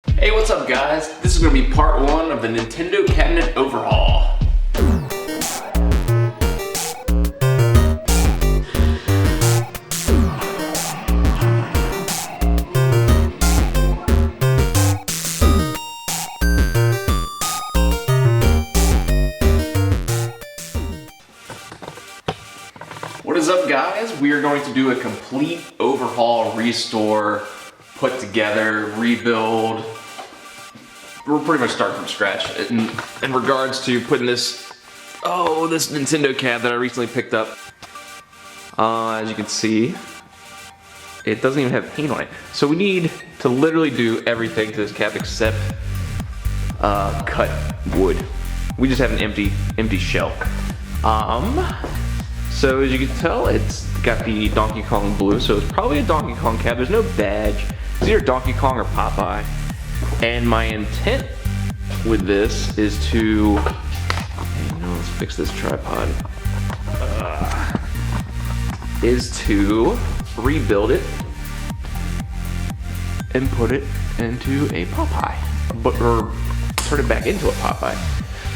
Hey, what's up guys? This is going to be part 1 of the Nintendo cabinet overhaul. What is up guys? We are going to do a complete overhaul, restore, put together, rebuild. We're pretty much starting from scratch in regards to putting this Nintendo cab that I recently picked up. As you can see, it doesn't even have paint on it. So we need to literally do everything to this cab except cut wood. We just have an empty shell. So as you can tell, it's got the Donkey Kong blue, so it's probably a Donkey Kong cab. There's no badge. It's either Donkey Kong or Popeye. And my intent with this is to, let's fix this tripod, is to rebuild it and put it into a Popeye, or turn it back into a Popeye.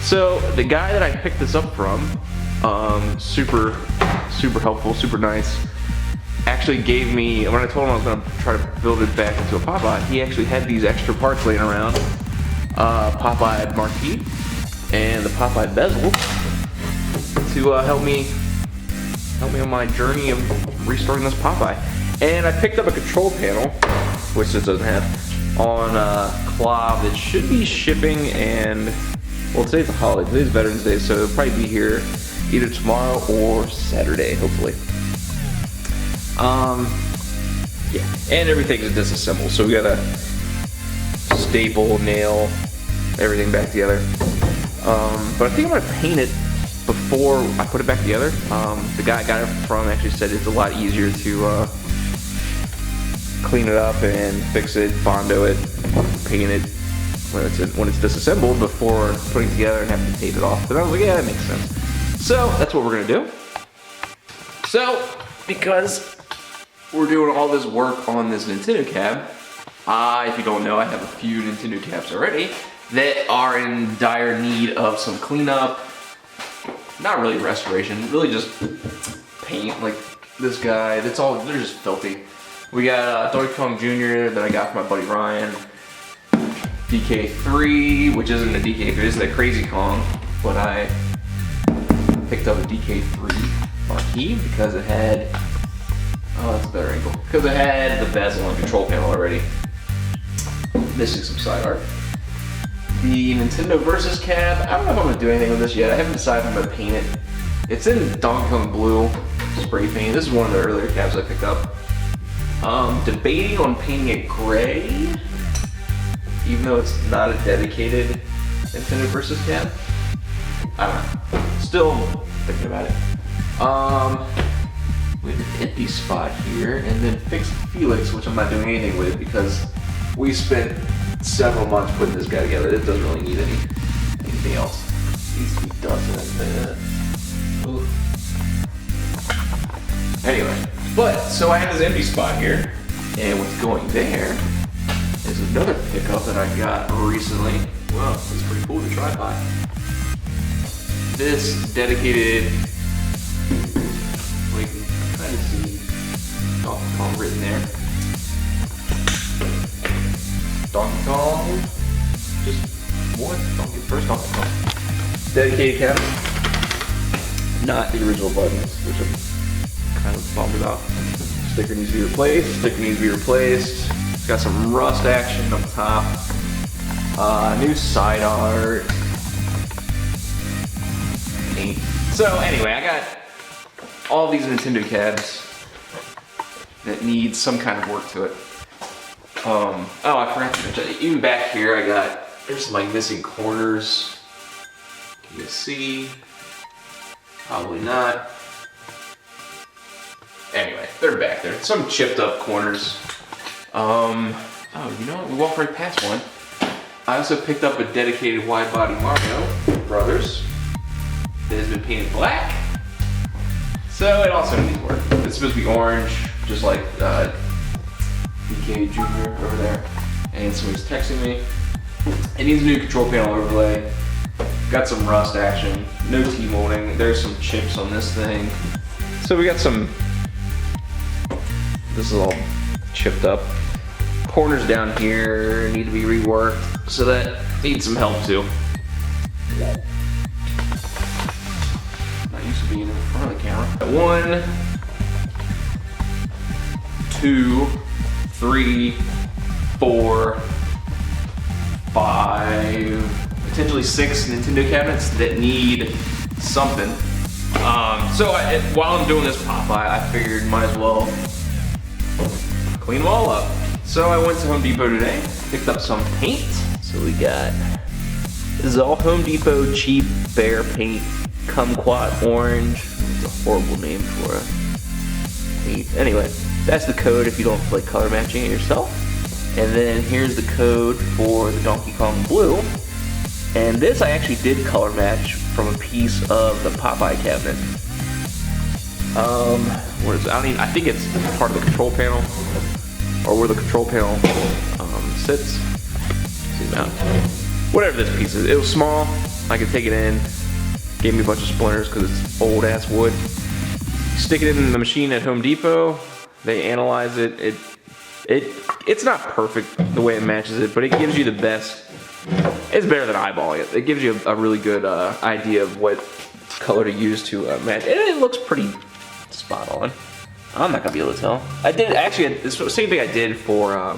So the guy that I picked this up from, super helpful, super nice, actually gave me, when I told him I was going to try to build it back into a Popeye, he actually had these extra parts laying around, Popeye marquee and the Popeye bezel, to help me on my journey of restoring this Popeye. And I picked up a control panel, which this doesn't have, on Clob. It should be shipping, and well, today's a holiday, today's Veterans Day, so it'll probably be here either tomorrow or Saturday, hopefully. Yeah, and everything's disassembled, so we gotta staple, nail everything back together. But I think I'm gonna paint it before I put it back together. The guy I got it from actually said it's a lot easier to clean it up and fix it, Bondo it, paint it when it's disassembled before putting it together and having to tape it off. But I was like, yeah, that makes sense. So that's what we're gonna do. So, because we're doing all this work on this Nintendo cab, if you don't know, I have a few Nintendo cabs already that are in dire need of some cleanup. Not really restoration, really just paint. Like this guy, they're just filthy. We got Donkey Kong Jr. that I got from my buddy Ryan. DK3, which isn't a DK3, this is a Crazy Kong, but I picked up a DK3 marquee because it had, that's a better angle, because it had the bezel and control panel already. Missing some side art. The Nintendo Versus cab, I don't know if I'm going to do anything with this yet. I haven't decided if I'm going to paint it. It's in Donkey Kong blue, spray paint. This is one of the earlier cabs I picked up. Debating on painting it gray, even though it's not a dedicated Nintendo Versus cab. I don't know. Still thinking about it. We have an empty spot here, and then fix Felix, which I'm not doing anything with because we spent several months putting this guy together. It doesn't really need anything else. It needs to be done in a minute. Anyway, so I have this empty spot here, and what's going there is another pickup that I got recently. Wow, that's pretty cool, the tripod. This dedicated, we can kind of see Donkey Kong written there. Donkey Kong, just what? First Donkey Kong. Dedicated cabinet. Not the original buttons, which I'm kind of bummed about. Sticker needs to be replaced. It's got some rust action up top. New side art. Paint. So anyway, I got all these Nintendo cabs that need some kind of work to it. I forgot to mention, even back here there's some like missing corners. Can you see? Probably not. Anyway, they're back there. Some chipped up corners. You know what? We walked right past one. I also picked up a dedicated wide body Mario Brothers that has been painted black. So it also needs work. It's supposed to be orange, just like DK Jr. over there. and somebody's texting me. It needs a new control panel overlay. Got some rust action, no T-molding. There's some chips on this thing. So we got some, this is all chipped up. Corners down here need to be reworked, so that needs some help too. Not used to being in front of the camera. 1, 2, 3, 4, 5, potentially 6 Nintendo cabinets that need something. While I'm doing this Popeye, I figured might as well clean them all up. So I went to Home Depot today, picked up some paint. So we got, this is all Home Depot cheap bear paint, kumquat orange. It's a horrible name for a paint. Anyway, that's the code if you don't feel like color matching it yourself. And then here's the code for the Donkey Kong blue. And this I actually did color match from a piece of the Popeye cabinet. What is it? I think it's part of the control panel, or where the control panel sits. Zoom out. Whatever this piece is. It was small. I could take it in. Gave me a bunch of splinters because it's old ass wood. Stick it in the machine at Home Depot. They analyze it. It's not perfect the way it matches it, but it gives you the best. It's better than eyeballing it. It gives you a really good idea of what color to use to match. And it looks pretty spot on. I'm not gonna be able to tell. I did actually, it's the same thing I did for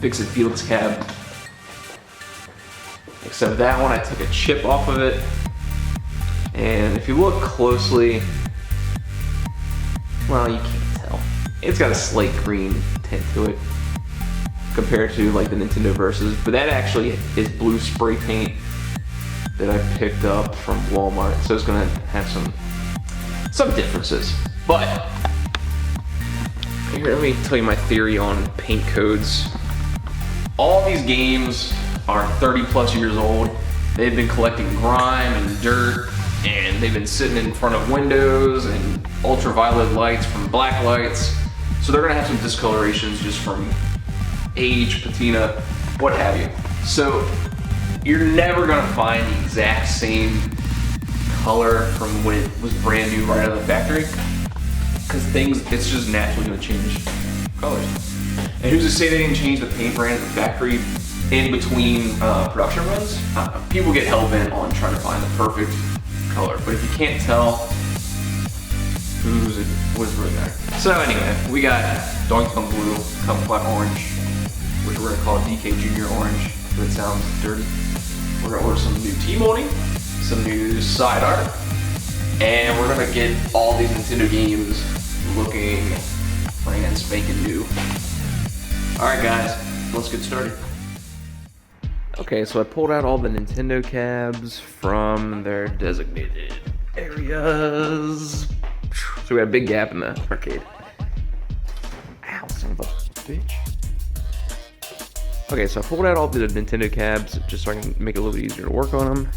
Fix-It Felix cab. Except that one I took a chip off of it. And if you look closely, well, you can't tell. It's got a slate green tint to it compared to like the Nintendo Versus, but that actually is blue spray paint that I picked up from Walmart, so it's gonna have some differences. But here, let me tell you my theory on paint codes. All these games are 30 plus years old. They've been collecting grime and dirt, and they've been sitting in front of windows and ultraviolet lights from black lights. So they're gonna have some discolorations just from age, patina, what have you. So you're never gonna find the exact same color from when it was brand new right out of the factory, because it's just naturally gonna change colors. And who's to say they didn't change the paint brand at the factory in between production runs? People get hell-bent on trying to find the perfect color, but if you can't tell, what's really there? So anyway, we got Donkey Kong blue, kumquat orange, which we're gonna call DK Junior orange, because it sounds dirty. We're gonna order some new T-molding, some new side art, and we're gonna get all these Nintendo games looking brand spanking new. All right, guys, let's get started. Okay, so I pulled out all the Nintendo cabs from their designated areas. So we got a big gap in the arcade. Ow, son of a bitch. Okay, so I pulled out all the Nintendo cabs just so I can make it a little bit easier to work on them.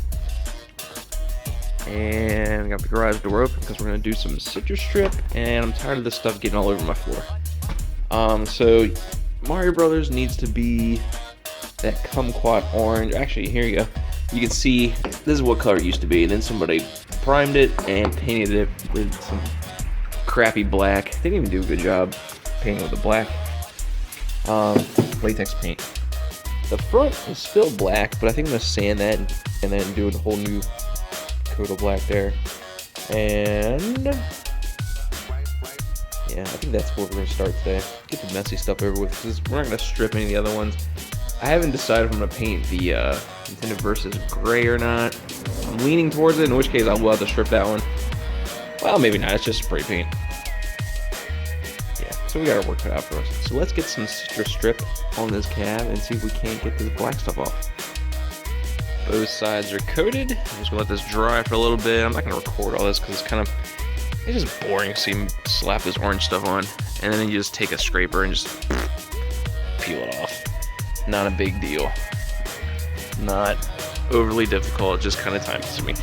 And I got the garage door open because we're gonna do some citrus strip, and I'm tired of this stuff getting all over my floor. So Mario Brothers needs to be that kumquat orange. Actually, here you go. You can see this is what color it used to be, and then somebody primed it and painted it with some crappy black. They didn't even do a good job painting with the black latex paint. The front is still black, but I think I'm gonna sand that and then do a whole new coat of black there. And yeah, I think that's where we're gonna start today. Get the messy stuff over with, because we're not gonna strip any of the other ones. I haven't decided if I'm gonna paint the Nintendo Versus gray or not. I'm leaning towards it, in which case I will have to strip that one. Well, maybe not, it's just spray paint. Yeah, so we gotta work it out for us. So let's get some citrus strip on this cab and see if we can't get this black stuff off. Both sides are coated. I'm just gonna let this dry for a little bit. I'm not gonna record all this because it's just boring to see me slap this orange stuff on. And then you just take a scraper and just peel it off. Not a big deal. Not overly difficult, just kind of time consuming.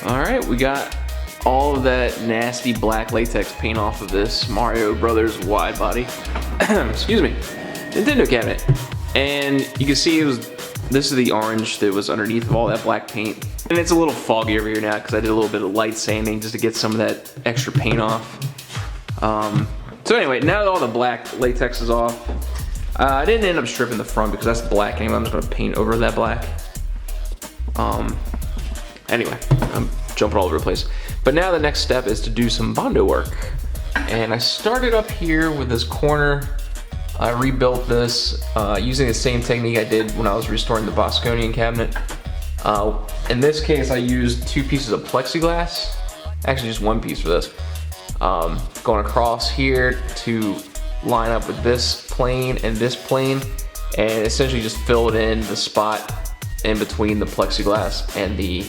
Alright, we got all of that nasty black latex paint off of this Mario Brothers wide body. excuse me, Nintendo cabinet. And you can see this is the orange that was underneath of all that black paint. And it's a little foggy over here now because I did a little bit of light sanding just to get some of that extra paint off. So anyway, now that all the black latex is off, I didn't end up stripping the front because that's black anyway. I'm just gonna paint over that black. Anyway, I'm jumping all over the place. But now the next step is to do some Bondo work. And I started up here with this corner. I rebuilt this using the same technique I did when I was restoring the Bosconian cabinet. In this case, I used 2 pieces of plexiglass. Actually, just 1 piece for this. Going across here to line up with this plane and this plane, and essentially just filled in the spot in between the plexiglass and the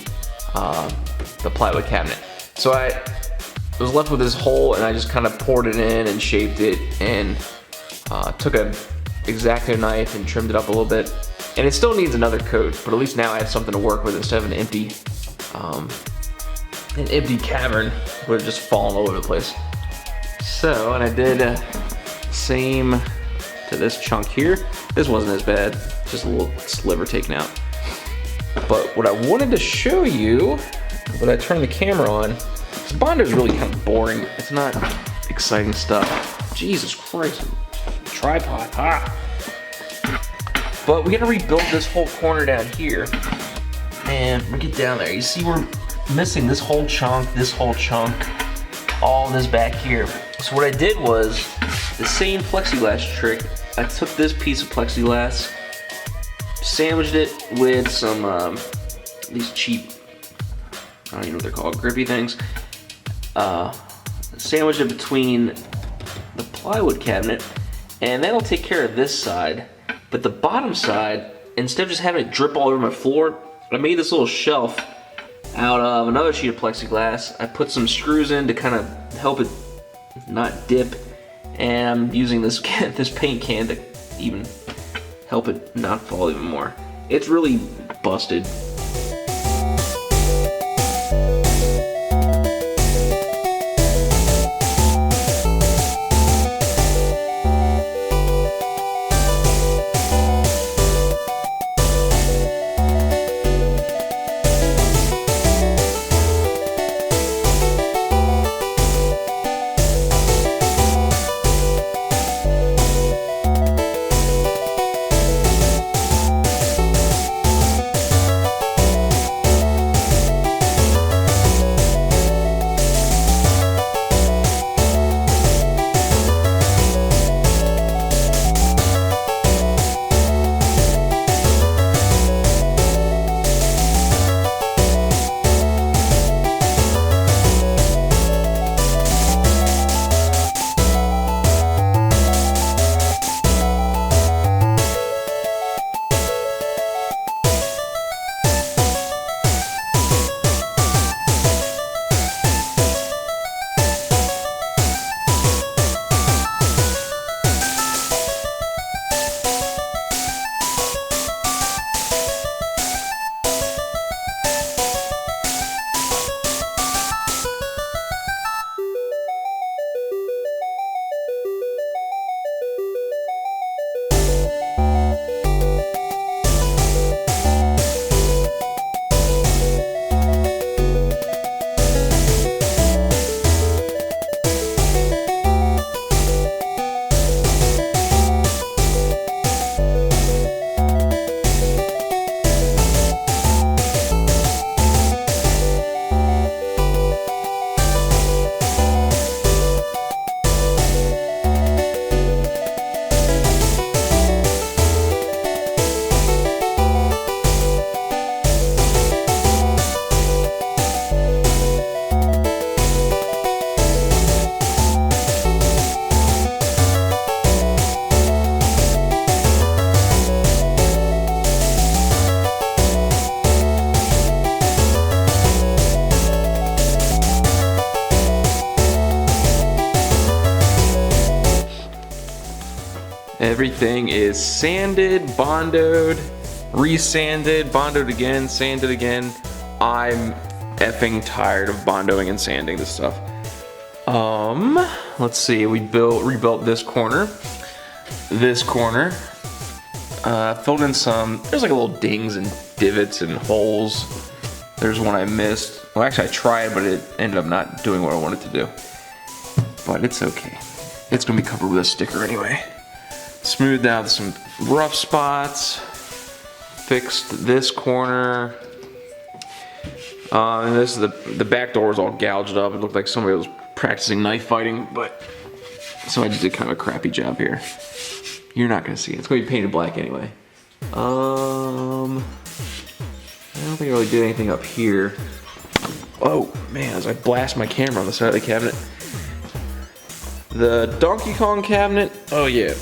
plywood cabinet. So I was left with this hole, and I just kind of poured it in and shaped it, and took a X-Acto knife and trimmed it up a little bit. And it still needs another coat, but at least now I have something to work with instead of an empty cavern would have just fallen all over the place. So, and I did same to this chunk here. This wasn't as bad, just a little sliver taken out. But what I wanted to show you, when I turned the camera on, Bondo is really kind of boring. It's not exciting stuff. Jesus Christ, tripod, But we gotta rebuild this whole corner down here. And we get down there. You see we're missing this whole chunk, all this back here. So what I did was the same plexiglass trick. I took this piece of plexiglass, sandwiched it with some these cheap, I don't even know what they're called, grippy things. Sandwiched it between the plywood cabinet, and that'll take care of this side. But the bottom side, instead of just having it drip all over my floor, I made this little shelf out of another sheet of plexiglass. I put some screws in to kind of help it not dip, and I'm using this paint can to even help it not fall even more. It's really busted. Everything is sanded, bondoed, resanded, bondoed again, sanded again. I'm effing tired of bondoing and sanding this stuff. Let's see, we rebuilt this corner. this corner. Filled in some, there's like little dings and divots and holes. There's one I missed. Well, actually I tried, but it ended up not doing what I wanted to do. But it's okay. It's gonna be covered with a sticker anyway. Smoothed out some rough spots. Fixed this corner. And this is the back door was all gouged up. It looked like somebody was practicing knife fighting, but so I just did kind of a crappy job here. You're not gonna see it. It's gonna be painted black anyway. I don't think I really did anything up here. Oh man, as I blast my camera on the side of the cabinet. The Donkey Kong cabinet, oh yeah.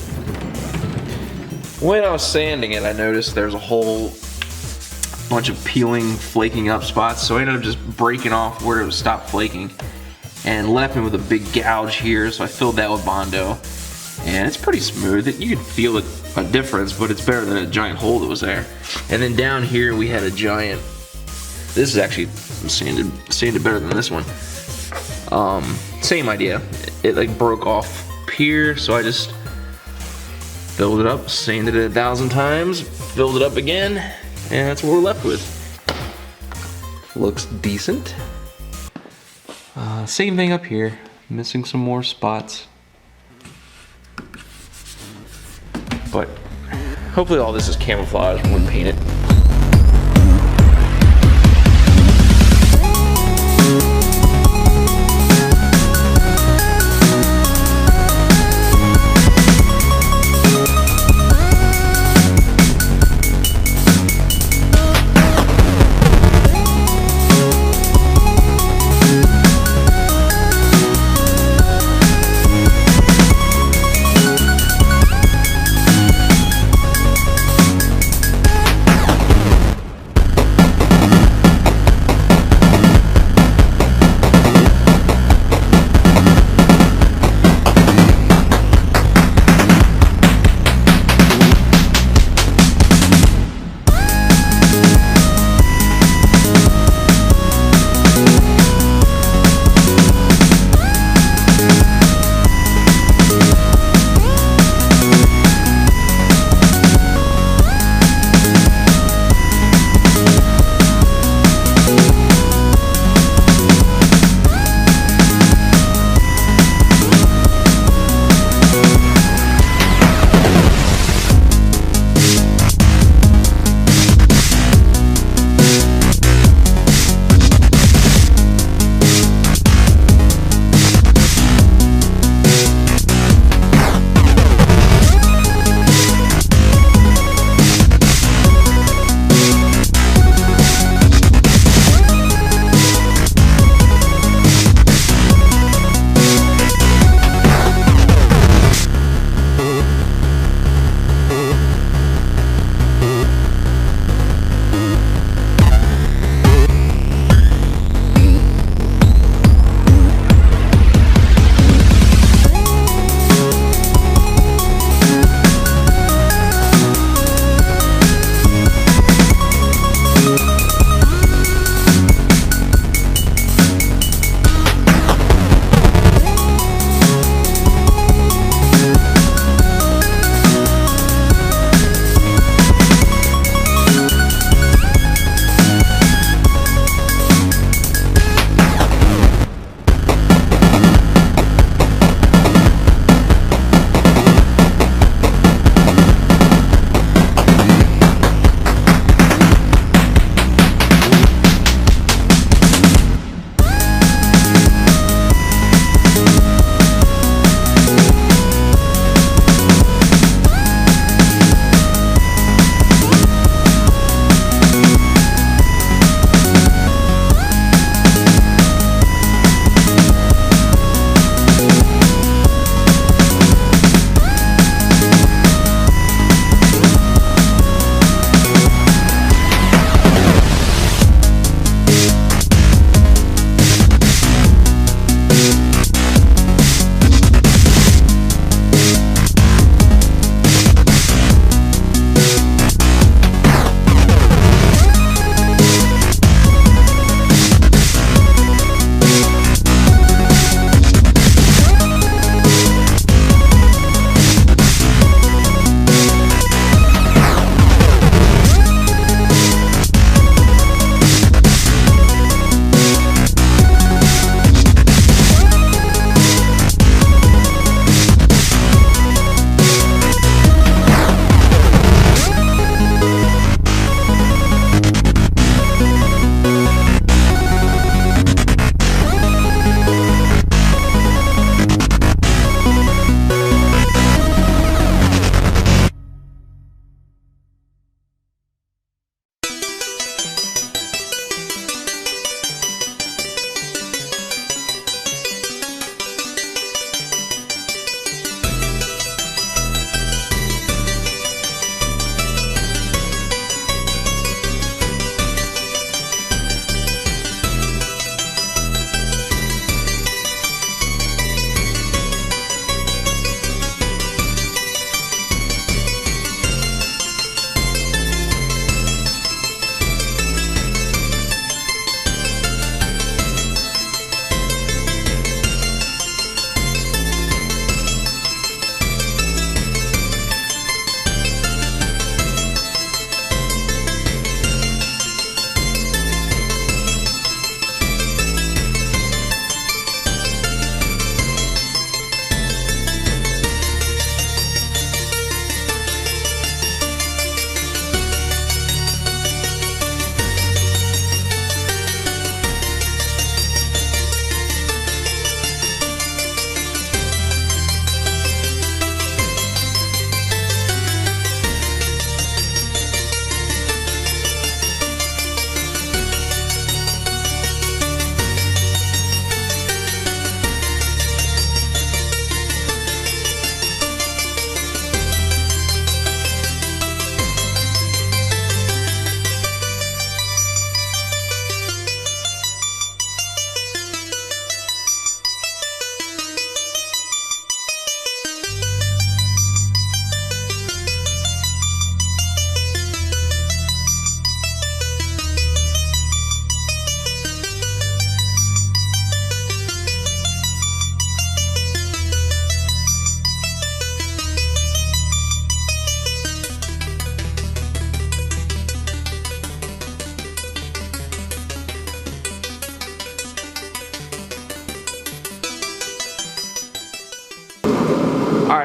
When I was sanding it, I noticed there's a whole bunch of peeling, flaking up spots, so I ended up just breaking off where it was stopped flaking and left me with a big gouge here, so I filled that with Bondo. And it's pretty smooth. You can feel a difference, but it's better than a giant hole that was there. And then down here we had a giant, this is actually sanded better than this one. Same idea. It like broke off here, so I just filled it up, sanded it 1,000 times, filled it up again, and that's what we're left with. Looks decent. Same thing up here, missing some more spots. But hopefully all this is camouflage when we paint it.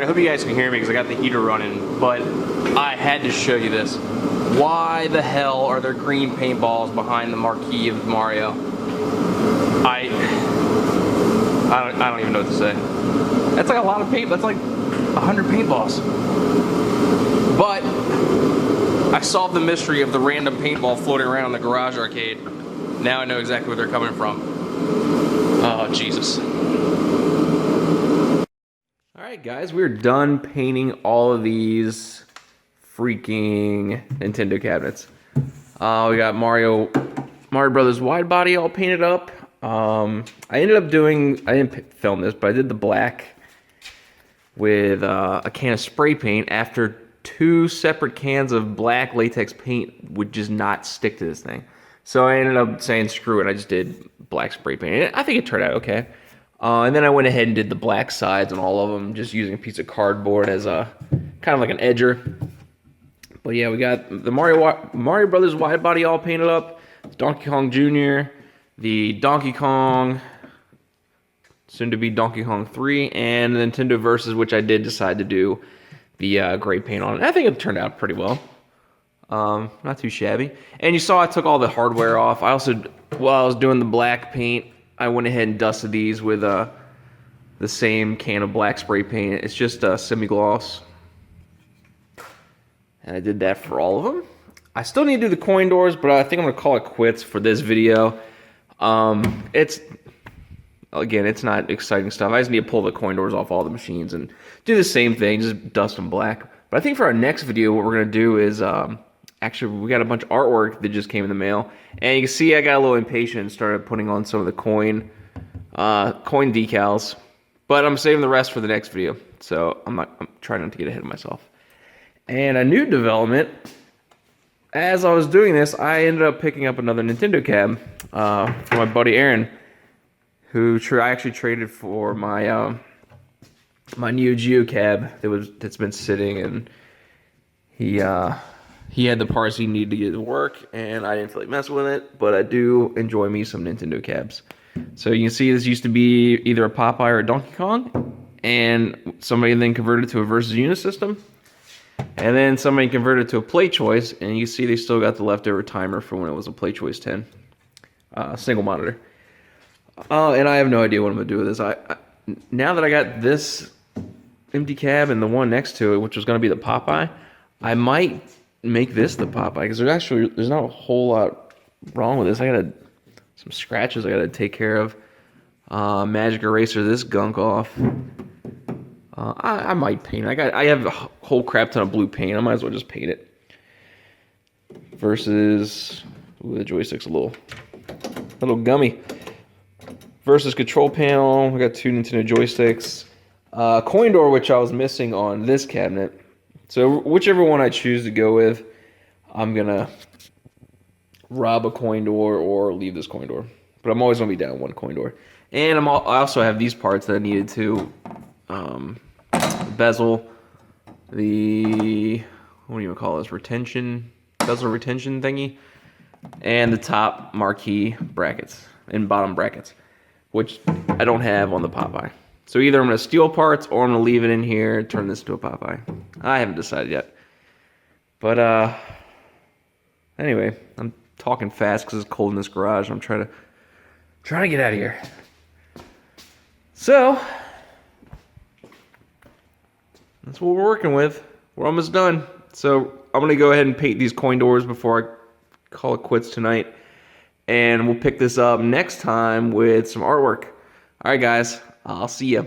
I hope you guys can hear me because I got the heater running, but I had to show you this. Why the hell are there green paintballs behind the marquee of Mario? I don't even know what to say. That's like a lot of paint. That's like 100 paintballs. But I solved the mystery of the random paintball floating around in the garage arcade. Now I know exactly where they're coming from. Oh, Jesus. Alright guys, we're done painting all of these freaking Nintendo cabinets. We got Mario Brothers wide body all painted up. I ended up doing, I didn't film this, but I did the black with a can of spray paint after 2 separate cans of black latex paint would just not stick to this thing. So I ended up saying screw it, I just did black spray paint. I think it turned out okay. And then I went ahead and did the black sides on all of them, just using a piece of cardboard as a kind of like an edger. But yeah, we got the Mario Brothers wide body all painted up, Donkey Kong Jr., the Donkey Kong, soon to be Donkey Kong 3, and the Nintendo Versus, which I did decide to do the gray paint on. I think it turned out pretty well. Not too shabby. And you saw I took all the hardware off. I also, while I was doing the black paint, I went ahead and dusted these with the same can of black spray paint. It's just semi-gloss. And I did that for all of them. I still need to do the coin doors, but I think I'm going to call it quits for this video. Again, it's not exciting stuff. I just need to pull the coin doors off all the machines and do the same thing, just dust them black. But I think for our next video, what we're going to do is, actually, we got a bunch of artwork that just came in the mail. And you can see I got a little impatient and started putting on some of the coin decals. But I'm saving the rest for the next video. So I'm trying not to get ahead of myself. And a new development, as I was doing this, I ended up picking up another Nintendo cab from my buddy Aaron, who I actually traded for my my Neo Geo cab that's been sitting, and he had the parts he needed to get it to work, and I didn't feel like messing with it, but I do enjoy me some Nintendo cabs. So you can see this used to be either a Popeye or a Donkey Kong, and somebody then converted it to a Versus Unit system. And then somebody converted to a Play Choice, and you see they still got the leftover timer from when it was a Play Choice 10. Single monitor. And I have no idea what I'm going to do with this. Now that I got this empty cab and the one next to it, which was going to be the Popeye, I might make this the Popeye, because there's not a whole lot wrong with this. I got some scratches I got to take care of. Magic eraser this gunk off. I might paint. I have a whole crap ton of blue paint. I might as well just paint it. Versus, ooh, the joystick's a little gummy. Versus control panel. We got 2 Nintendo joysticks. Coin door, which I was missing on this cabinet. So whichever one I choose to go with, I'm gonna rob a coin door or leave this coin door. But I'm always gonna be down one coin door. And I also have these parts that I needed to. Bezel, what do you even call this, bezel retention thingy, and the top marquee brackets and bottom brackets, which I don't have on the Popeye. So either I'm going to steal parts or I'm going to leave it in here and turn this into a Popeye. I haven't decided yet. But anyway, I'm talking fast because it's cold in this garage. I'm trying to get out of here. So that's what we're working with. We're almost done. So I'm going to go ahead and paint these coin doors before I call it quits tonight. And we'll pick this up next time with some artwork. All right, guys. I'll see ya.